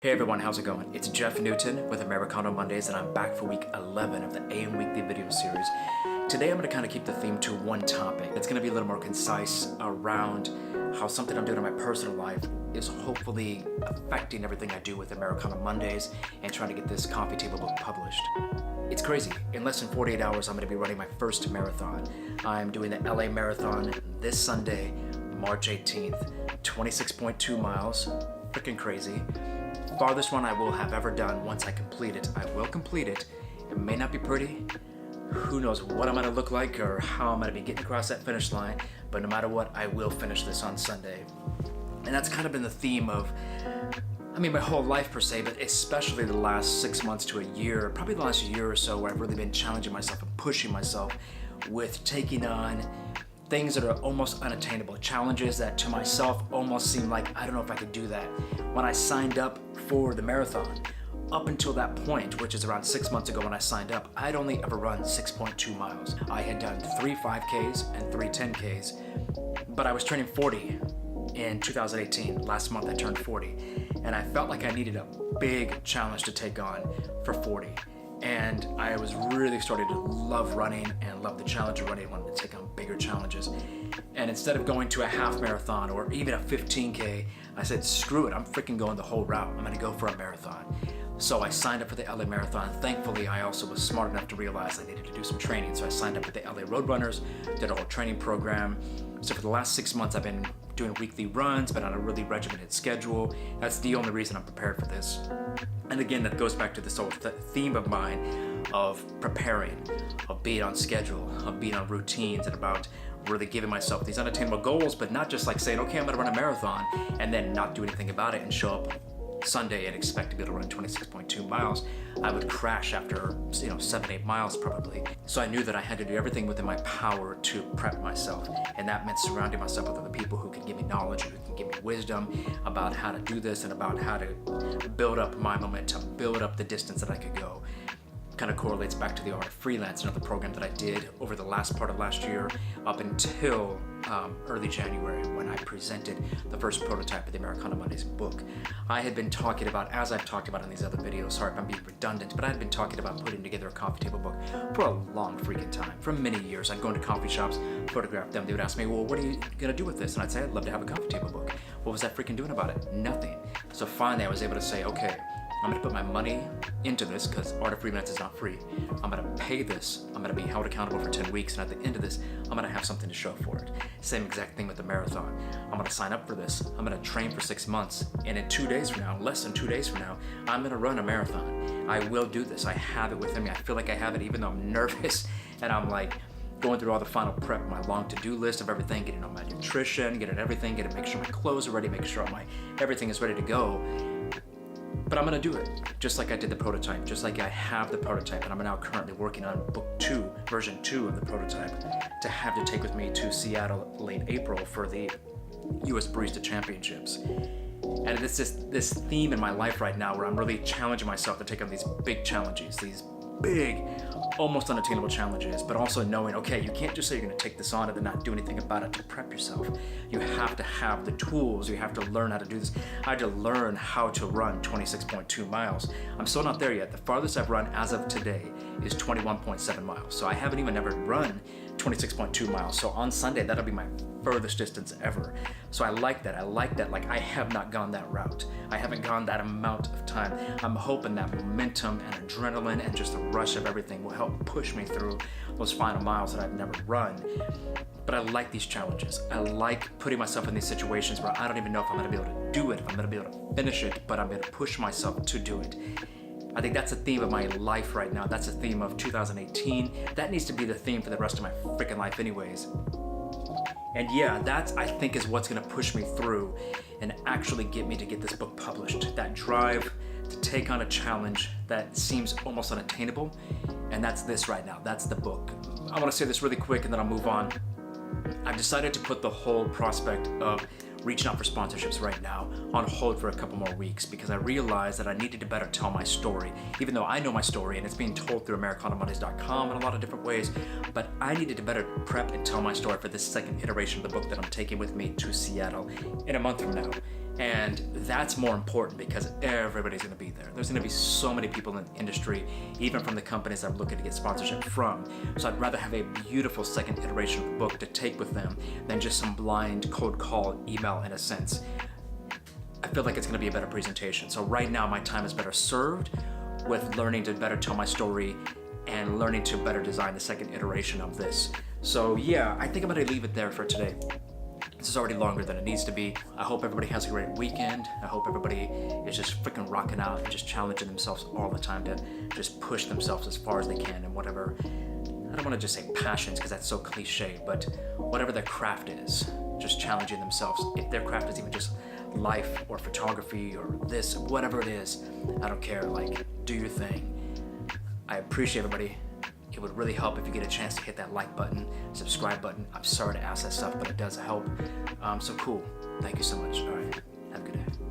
Hey everyone, how's it going? It's Jeff Newton with Americano Mondays, and I'm back for week 11 of the AM Weekly video series. Today I'm going to kind of keep the theme to one topic. It's going to be a little more concise around how something I'm doing in my personal life is hopefully affecting everything I do with Americano Mondays and trying to get this coffee table book published. It's crazy. In less than 48 hours, I'm going to be running my first marathon. I'm doing the LA Marathon this Sunday, March 18th, 26.2 miles. Freaking crazy. Farthest one I will have ever done. Once I complete it, I will complete it. It may not be pretty. Who knows what I'm going to look like or how I'm going to be getting across that finish line, but no matter what, I will finish this on Sunday. And that's kind of been the theme of, my whole life per se, but especially the last 6 months to a year, probably the last year or so, where I've really been challenging myself and pushing myself with taking on things that are almost unattainable, challenges that to myself almost seem like, I don't know if I could do that. When I signed up for the marathon, up until that point, which is around 6 months ago when I signed up, I'd only ever run 6.2 miles. I had done 3 5Ks and 3 10Ks, but I was turning 40 in 2018. Last month I turned 40, and I felt like I needed a big challenge to take on for 40. And I was really starting to love running and love the challenge of running. I wanted to take on bigger challenges. And instead of going to a half marathon or even a 15K, I said, screw it, I'm freaking going the whole route. I'm gonna go for a marathon. So I signed up for the LA Marathon. Thankfully, I also was smart enough to realize I needed to do some training. So I signed up with the LA Roadrunners, did a whole training program. So for the last 6 months, I've been doing weekly runs, but on a really regimented schedule. That's the only reason I'm prepared for this. And again, that goes back to this whole theme of mine of preparing, of being on schedule, of being on routines, and about really giving myself these unattainable goals, but not just like saying, okay, I'm gonna run a marathon and then not do anything about it and show up Sunday and expect to be able to run 26.2 miles. I would crash after 7-8 miles probably. So I knew that I had to do everything within my power to prep myself, and that meant surrounding myself with other people who can give me knowledge, who can give me wisdom about how to do this and about how to build up my momentum, build up the distance that I could go. Kind of correlates back to the Art of Freelance, another program that I did over the last part of last year up until early January when I presented the first prototype of the Americano Mondays book. I had been talking about, as I've talked about in these other videos, sorry if I'm being redundant, but I had been talking about putting together a coffee table book for a long freaking time, for many years. I'd go into coffee shops, photograph them, they would ask me, well, what are you gonna do with this? And I'd say, I'd love to have a coffee table book. What was that freaking doing about it? Nothing. So finally I was able to say, okay, I'm gonna put my money into this because Art of Freelance is not free. I'm gonna pay this. I'm gonna be held accountable for 10 weeks, and at the end of this, I'm gonna have something to show for it. Same exact thing with the marathon. I'm gonna sign up for this. I'm gonna train for 6 months, and in 2 days from now, less than 2 days from now, I'm gonna run a marathon. I will do this. I have it within me. I feel like I have it, even though I'm nervous, and I'm like going through all the final prep, my long to-do list of everything, getting on my nutrition, getting everything, make sure my clothes are ready, make sure everything is ready to go. But I'm gonna do it, just like I did the prototype, just like I have the prototype, and I'm now currently working on book 2, version 2 of the prototype, to have to take with me to Seattle late April for the US Barista Championships. And it's just this theme in my life right now where I'm really challenging myself to take on these big challenges, these big, almost unattainable challenges, but also knowing, okay, you can't just say you're gonna take this on and then not do anything about it to prep yourself. You have to have the tools, you have to learn how to do this. I had to learn how to run 26.2 miles. I'm still not there yet. The farthest I've run as of today is 21.7 miles. So I haven't even ever run 26.2 miles. So on Sunday, that'll be my furthest distance ever. So I like that, like I have not gone that route. I haven't gone that amount of time. I'm hoping that momentum and adrenaline and just the rush of everything will help push me through those final miles that I've never run. But I like these challenges. I like putting myself in these situations where I don't even know if I'm gonna be able to do it, if I'm gonna be able to finish it, but I'm gonna push myself to do it. I think that's a theme of my life right now. That's a theme of 2018. That needs to be the theme for the rest of my freaking life anyways. And yeah, that I think is what's gonna push me through and actually get me to get this book published. That drive to take on a challenge that seems almost unattainable. And that's this right now, that's the book. I wanna say this really quick and then I'll move on. I've decided to put the whole prospect of reaching out for sponsorships right now on hold for a couple more weeks because I realized that I needed to better tell my story. Even though I know my story and it's being told through AmericanoMondays.com in a lot of different ways, but I needed to better prep and tell my story for this second iteration of the book that I'm taking with me to Seattle in a month from now. And that's more important because everybody's gonna be there. There's gonna be so many people in the industry, even from the companies I'm looking to get sponsorship from. So I'd rather have a beautiful second iteration of the book to take with them than just some blind cold call email in a sense. I feel like it's gonna be a better presentation. So right now my time is better served with learning to better tell my story and learning to better design the second iteration of this. So yeah, I think I'm gonna leave it there for today. This is already longer than it needs to be. I hope everybody has a great weekend. I hope everybody is just freaking rocking out and just challenging themselves all the time to just push themselves as far as they can in whatever, I don't want to just say passions because that's so cliche, but whatever their craft is, just challenging themselves. If their craft is even just life or photography or this, whatever it is, I don't care, like, do your thing. I appreciate everybody. It would really help if you get a chance to hit that like button, subscribe button. I'm sorry to ask that stuff, but it does help. So cool. Thank you so much. All right. Have a good day.